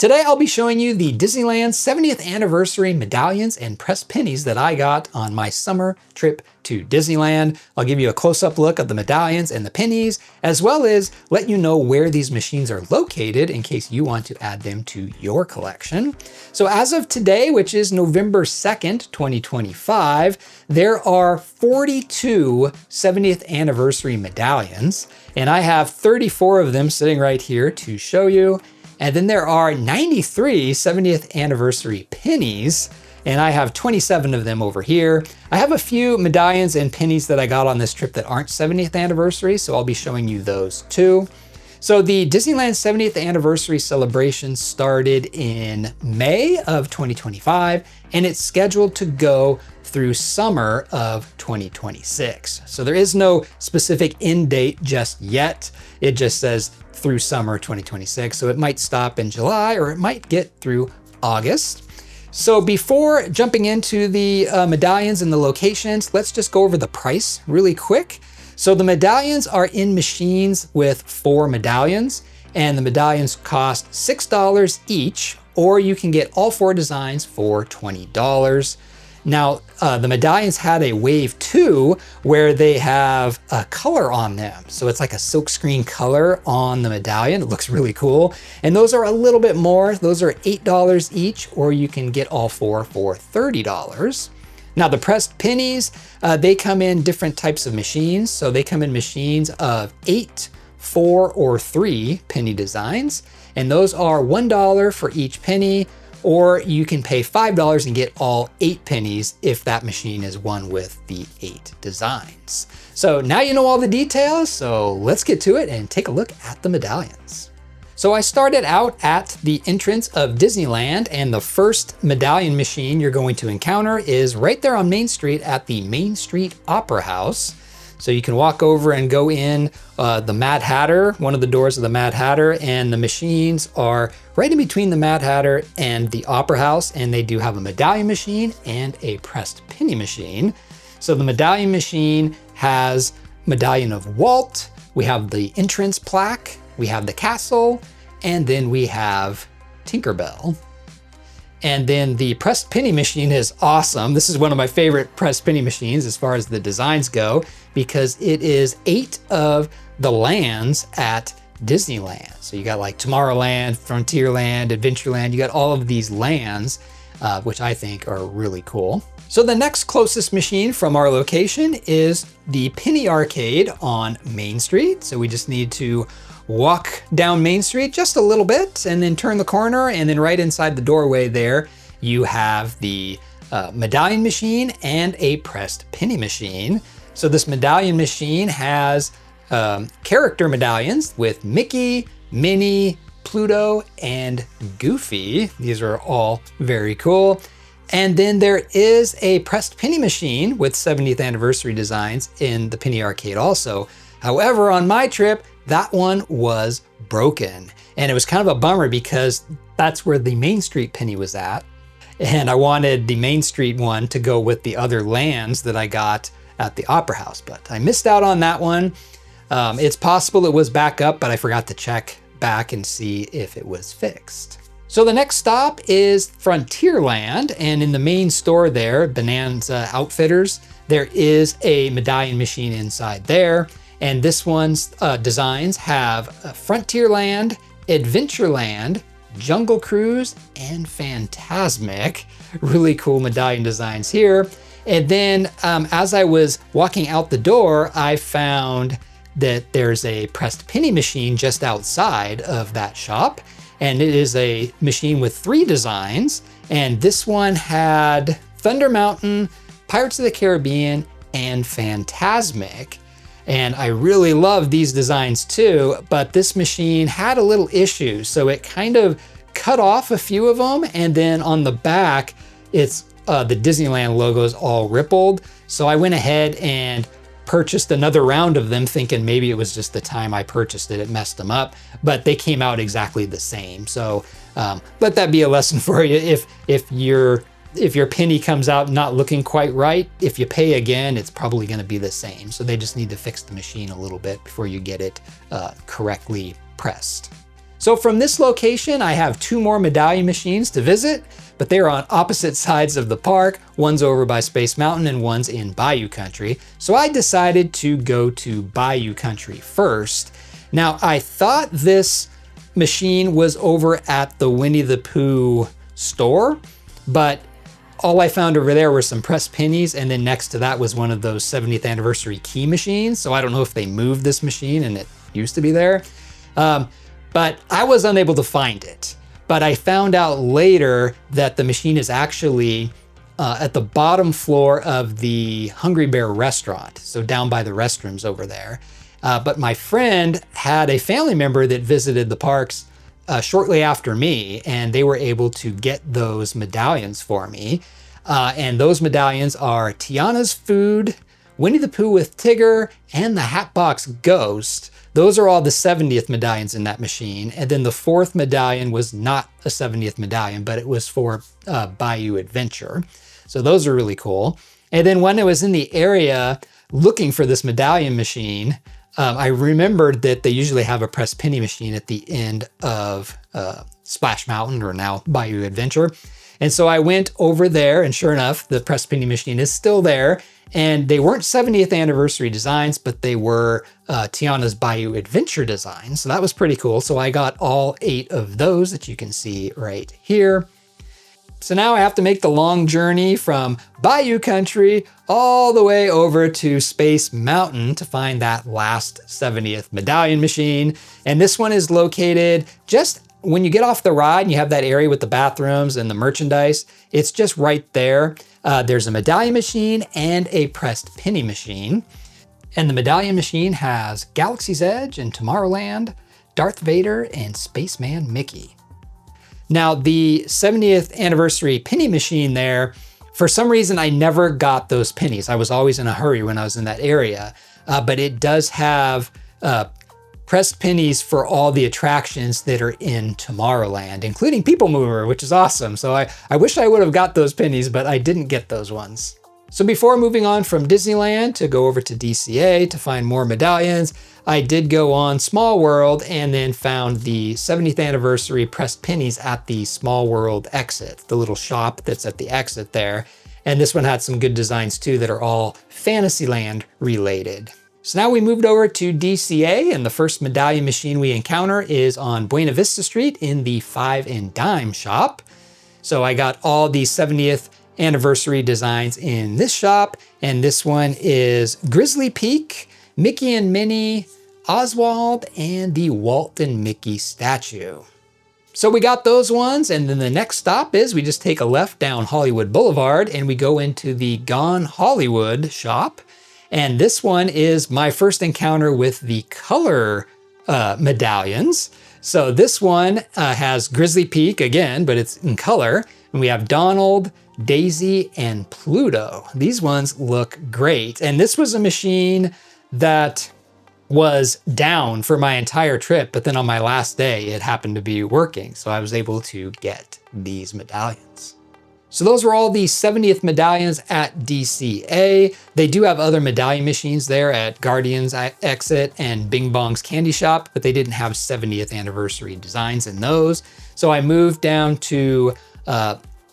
Today I'll be showing you the Disneyland 70th anniversary medallions and pressed pennies that I got on my summer trip to Disneyland. I'll give you a close-up look at the medallions and the pennies, as well as let you know where these machines are located in case you want to add them to your collection. So as of today, which is November 2nd, 2025, there are 42 70th anniversary medallions, and I have 34 of them sitting right here to show you. And then there are 93 70th anniversary pennies, and I have 27 of them over here. I have a few medallions and pennies that I got on this trip that aren't 70th anniversary, so I'll be showing you those too. So the Disneyland 70th anniversary celebration started in May of 2025, and it's scheduled to go through summer of 2026. So there is no specific end date just yet. It just says through summer 2026. So it might stop in July or it might get through August. So before jumping into the medallions and the locations, let's just go over the price really quick. So the medallions are in machines with 4 medallions, and the medallions cost $6 each, or you can get all 4 designs for $20. Now, the medallions had a wave 2 where they have a color on them. So it's like a silkscreen color on the medallion. It looks really cool. And those are a little bit more. Those are $8 each, or you can get all 4 for $30. Now the pressed pennies, they come in different types of machines. So they come in machines of 8, 4, or 3 penny designs. And those are $1 for each penny, or you can pay $5 and get all 8 pennies if that machine is one with the 8 designs. So now you know all the details, so let's get to it and take a look at the medallions. So I started out at the entrance of Disneyland, and the first medallion machine you're going to encounter is right there on Main Street at the Main Street Opera House. So you can walk over and go in the Mad Hatter, one of the doors of the Mad Hatter, and the machines are right in between the Mad Hatter and the Opera House, and they do have a medallion machine and a pressed penny machine. So the medallion machine has Medallion of Walt, we have the entrance plaque, we have the castle, and then we have Tinkerbell. And then the pressed penny machine is awesome. This is one of my favorite pressed penny machines as far as the designs go, because it is 8 of the lands at Disneyland. So you got like Tomorrowland, Frontierland, Adventureland, you got all of these lands, which I think are really cool. So the next closest machine from our location is the Penny Arcade on Main Street. So we just need to walk down Main Street just a little bit and then turn the corner, and then right inside the doorway there, you have the medallion machine and a pressed penny machine. So this medallion machine has character medallions with Mickey, Minnie, Pluto, and Goofy. These are all very cool. And then there is a pressed penny machine with 70th anniversary designs in the Penny Arcade also. However, on my trip, that one was broken. And it was kind of a bummer because that's where the Main Street penny was at. And I wanted the Main Street one to go with the other lands that I got at the Opera House, but I missed out on that one. It's possible it was back up, but I forgot to check back and see if it was fixed. So the next stop is Frontierland, and in the main store there, Bonanza Outfitters, there is a medallion machine inside there. And this one's designs have Frontierland, Adventureland, Jungle Cruise, and Fantasmic. Really cool medallion designs here. And then as I was walking out the door, I found that there's a pressed penny machine just outside of that shop. And it is a machine with 3 designs. And this one had Thunder Mountain, Pirates of the Caribbean, and Fantasmic. And I really love these designs too, but this machine had a little issue. So it kind of cut off a few of them. And then on the back, it's the Disneyland logo is all rippled. So I went ahead and purchased another round of them, thinking maybe it was just the time I purchased it, it messed them up, but they came out exactly the same. So let that be a lesson for you. If your penny comes out not looking quite right, if you pay again, it's probably going to be the same. So they just need to fix the machine a little bit before you get it correctly pressed. So from this location, I have 2 more Medallion machines to visit, but they're on opposite sides of the park. One's over by Space Mountain and one's in Bayou Country. So I decided to go to Bayou Country first. Now, I thought this machine was over at the Winnie the Pooh store, but all I found over there were some pressed pennies, and then next to that was one of those 70th anniversary key machines. So I don't know if they moved this machine and it used to be there. But I was unable to find it. But I found out later that the machine is actually at the bottom floor of the Hungry Bear restaurant, so down by the restrooms over there. But my friend had a family member that visited the parks shortly after me, and they were able to get those medallions for me. And those medallions are Tiana's Food, Winnie the Pooh with Tigger, and the Hatbox Ghost. Those are all the 70th medallions in that machine. And then the 4th medallion was not a 70th medallion, but it was for Bayou Adventure. So those are really cool. And then when I was in the area looking for this medallion machine, I remembered that they usually have a pressed penny machine at the end of Splash Mountain, or now Bayou Adventure. And so I went over there, and sure enough, the pressed penny machine is still there. And they weren't 70th anniversary designs, but they were Tiana's Bayou Adventure designs. So that was pretty cool. So I got all 8 of those that you can see right here. So now I have to make the long journey from Bayou Country all the way over to Space Mountain to find that last 70th medallion machine. And this one is located just when you get off the ride and you have that area with the bathrooms and the merchandise. It's just right there. There's a medallion machine and a pressed penny machine. And the medallion machine has Galaxy's Edge and Tomorrowland, Darth Vader, and Spaceman Mickey. Now, the 70th anniversary penny machine there, for some reason, I never got those pennies. I was always in a hurry when I was in that area. But it does have pressed pennies for all the attractions that are in Tomorrowland, including People Mover, which is awesome. So I wish I would have got those pennies, but I didn't get those ones. So before moving on from Disneyland to go over to DCA to find more medallions, I did go on Small World and then found the 70th anniversary pressed pennies at the Small World exit, the little shop that's at the exit there. And this one had some good designs too that are all Fantasyland related. So now we moved over to DCA, and the first medallion machine we encounter is on Buena Vista Street in the 5 and Dime shop. So I got all the 70th anniversary designs in this shop, and this one is Grizzly Peak, Mickey and Minnie, Oswald, and the Walt and Mickey statue. So we got those ones, and then the next stop is we just take a left down Hollywood Boulevard and we go into the Gone Hollywood shop. And this one is my first encounter with the color medallions. So this one has Grizzly Peak again, but it's in color. And we have Donald, Daisy, and Pluto. These ones look great. And this was a machine that was down for my entire trip, but then on my last day, it happened to be working. So I was able to get these medallions. So those were all the 70th medallions at DCA. They do have other medallion machines there at Guardians Exit and Bing Bong's Candy Shop, but they didn't have 70th anniversary designs in those. So I moved down to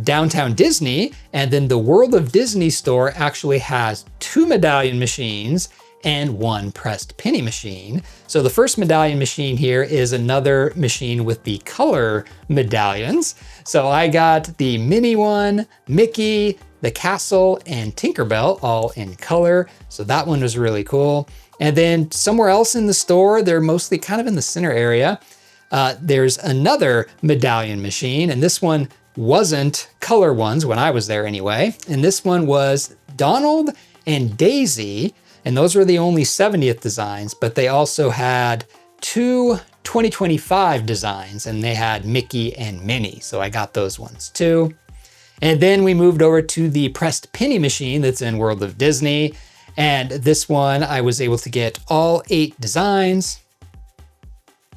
Downtown Disney, and then the World of Disney store actually has 2 medallion machines and 1 pressed penny machine. So the first medallion machine here is another machine with the color medallions. So I got the Minnie one, Mickey, the Castle, and Tinkerbell all in color. So that one was really cool. And then somewhere else in the store, they're mostly kind of in the center area, there's another medallion machine, and this one wasn't color ones when I was there anyway. And this one was Donald and Daisy, and those were the only 70th designs, but they also had 2 2025 designs, and they had Mickey and Minnie. So I got those ones too. And then we moved over to the pressed penny machine that's in World of Disney. And this one, I was able to get all 8 designs.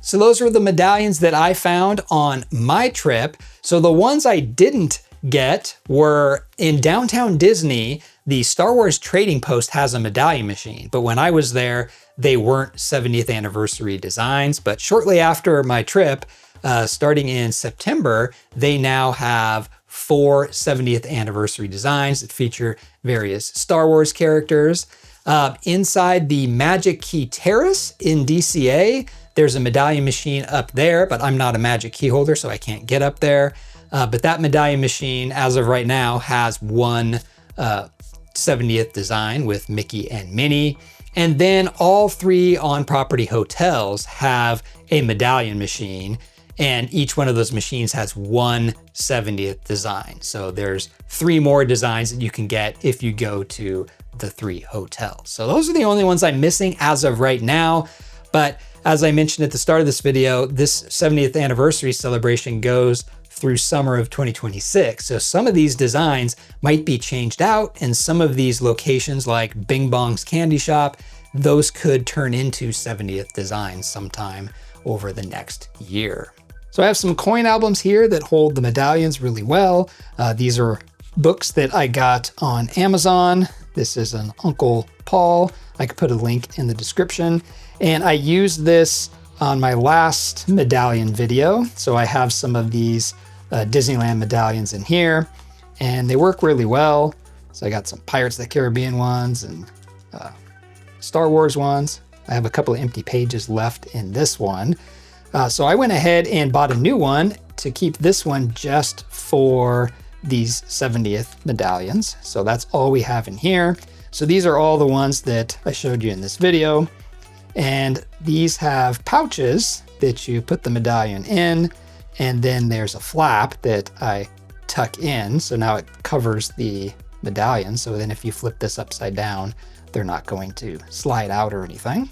So those were the medallions that I found on my trip. So the ones I didn't get were in Downtown Disney. The Star Wars Trading Post has a medallion machine, but when I was there, they weren't 70th anniversary designs, but shortly after my trip, starting in September, they now have 4 70th anniversary designs that feature various Star Wars characters. Inside the Magic Key Terrace in DCA, there's a medallion machine up there, but I'm not a Magic Key holder, so I can't get up there. But that medallion machine, as of right now, has one 70th design with Mickey and Minnie. And then all 3 on-property hotels have a medallion machine, and each one of those machines has one 70th design. So there's 3 more designs that you can get if you go to the 3 hotels. So those are the only ones I'm missing as of right now. But as I mentioned at the start of this video, this 70th anniversary celebration goes through summer of 2026. So some of these designs might be changed out, and some of these locations like Bing Bong's Candy Shop, those could turn into 70th designs sometime over the next year. So I have some coin albums here that hold the medallions really well. These are books that I got on Amazon. This is an Uncle Paul. I could put a link in the description. And I used this on my last medallion video. So I have some of these Disneyland medallions in here, and they work really well. So I got some Pirates of the Caribbean ones and Star Wars ones. I have a couple of empty pages left in this one. So I went ahead and bought a new one to keep this one just for these 70th medallions. So that's all we have in here. So these are all the ones that I showed you in this video. And these have pouches that you put the medallion in, and then there's a flap that I tuck in. So now it covers the medallion. So then if you flip this upside down, they're not going to slide out or anything.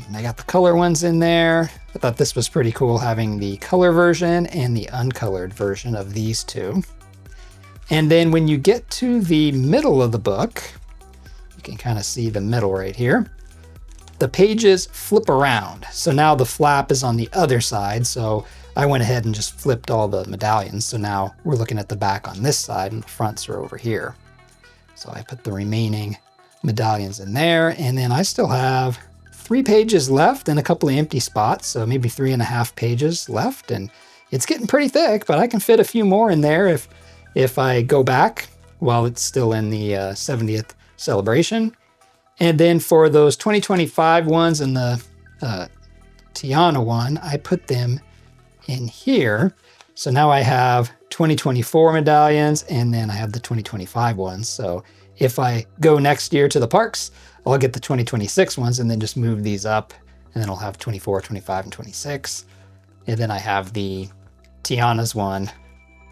And I got the color ones in there. I thought this was pretty cool, having the color version and the uncolored version of these 2. And then when you get to the middle of the book, you can kind of see the middle right here. The pages flip around. So now the flap is on the other side. So I went ahead and just flipped all the medallions. So now we're looking at the back on this side and the fronts are over here. So I put the remaining medallions in there, and then I still have 3 pages left and a couple of empty spots. So maybe 3.5 pages left, and it's getting pretty thick, but I can fit a few more in there if I go back while it's still in the 70th celebration. And then for those 2025 ones and the Tiana one, I put them in here. So now I have 2024 medallions, and then I have the 2025 ones. So if I go next year to the parks, I'll get the 2026 ones and then just move these up, and then I'll have 24, 25, and 26. And then I have the Tiana's one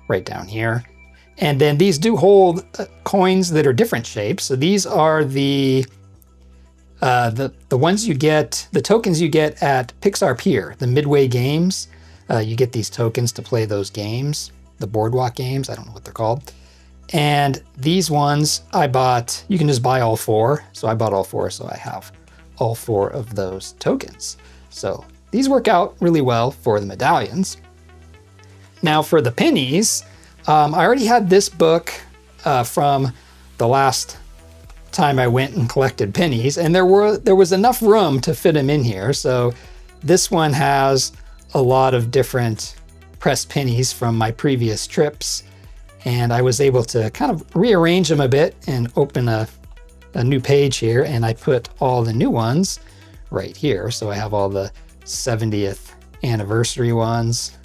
right down here. And then these do hold coins that are different shapes. So these are the ones you get, the tokens you get at Pixar Pier, the Midway games. You get these tokens to play those games, the boardwalk games. I don't know what they're called. And these ones I bought, you can just buy all 4. So I bought all 4, so I have all 4 of those tokens. So these work out really well for the medallions. Now for the pennies, I already had this book from the last time I went and collected pennies, and there was enough room to fit them in here. So this one has a lot of different pressed pennies from my previous trips, and I was able to kind of rearrange them a bit and open a new page here, and I put all the new ones right here. So I have all the 70th anniversary ones,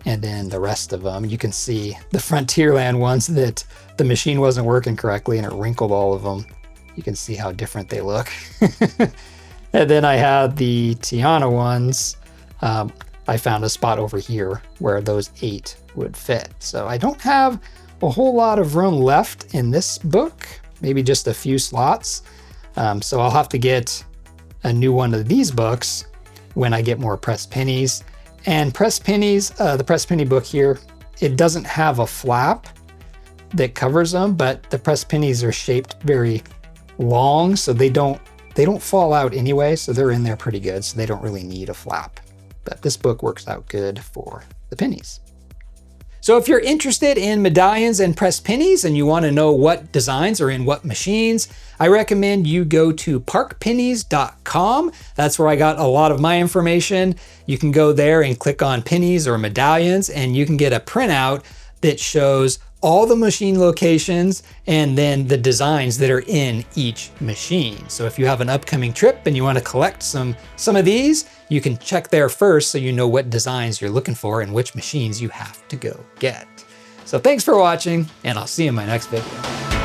and then the rest of them. You can see the Frontierland ones that the machine wasn't working correctly and it wrinkled all of them. You can see how different they look. And then I had the Tiana ones. I found a spot over here where those 8 would fit. So I don't have a whole lot of room left in this book, maybe just a few slots. So I'll have to get a new one of these books when I get more pressed pennies. And pressed pennies, the pressed penny book here, it doesn't have a flap that covers them, but the pressed pennies are shaped very long, so they don't fall out anyway, so they're in there pretty good, so they don't really need a flap. But this book works out good for the pennies. So if you're interested in medallions and pressed pennies and you want to know what designs are in what machines, I recommend you go to parkpennies.com. That's where I got a lot of my information. You can go there and click on pennies or medallions, and you can get a printout that shows all the machine locations and then the designs that are in each machine. So if you have an upcoming trip and you want to collect some of these, you can check there first so you know what designs you're looking for and which machines you have to go get. So thanks for watching, and I'll see you in my next video.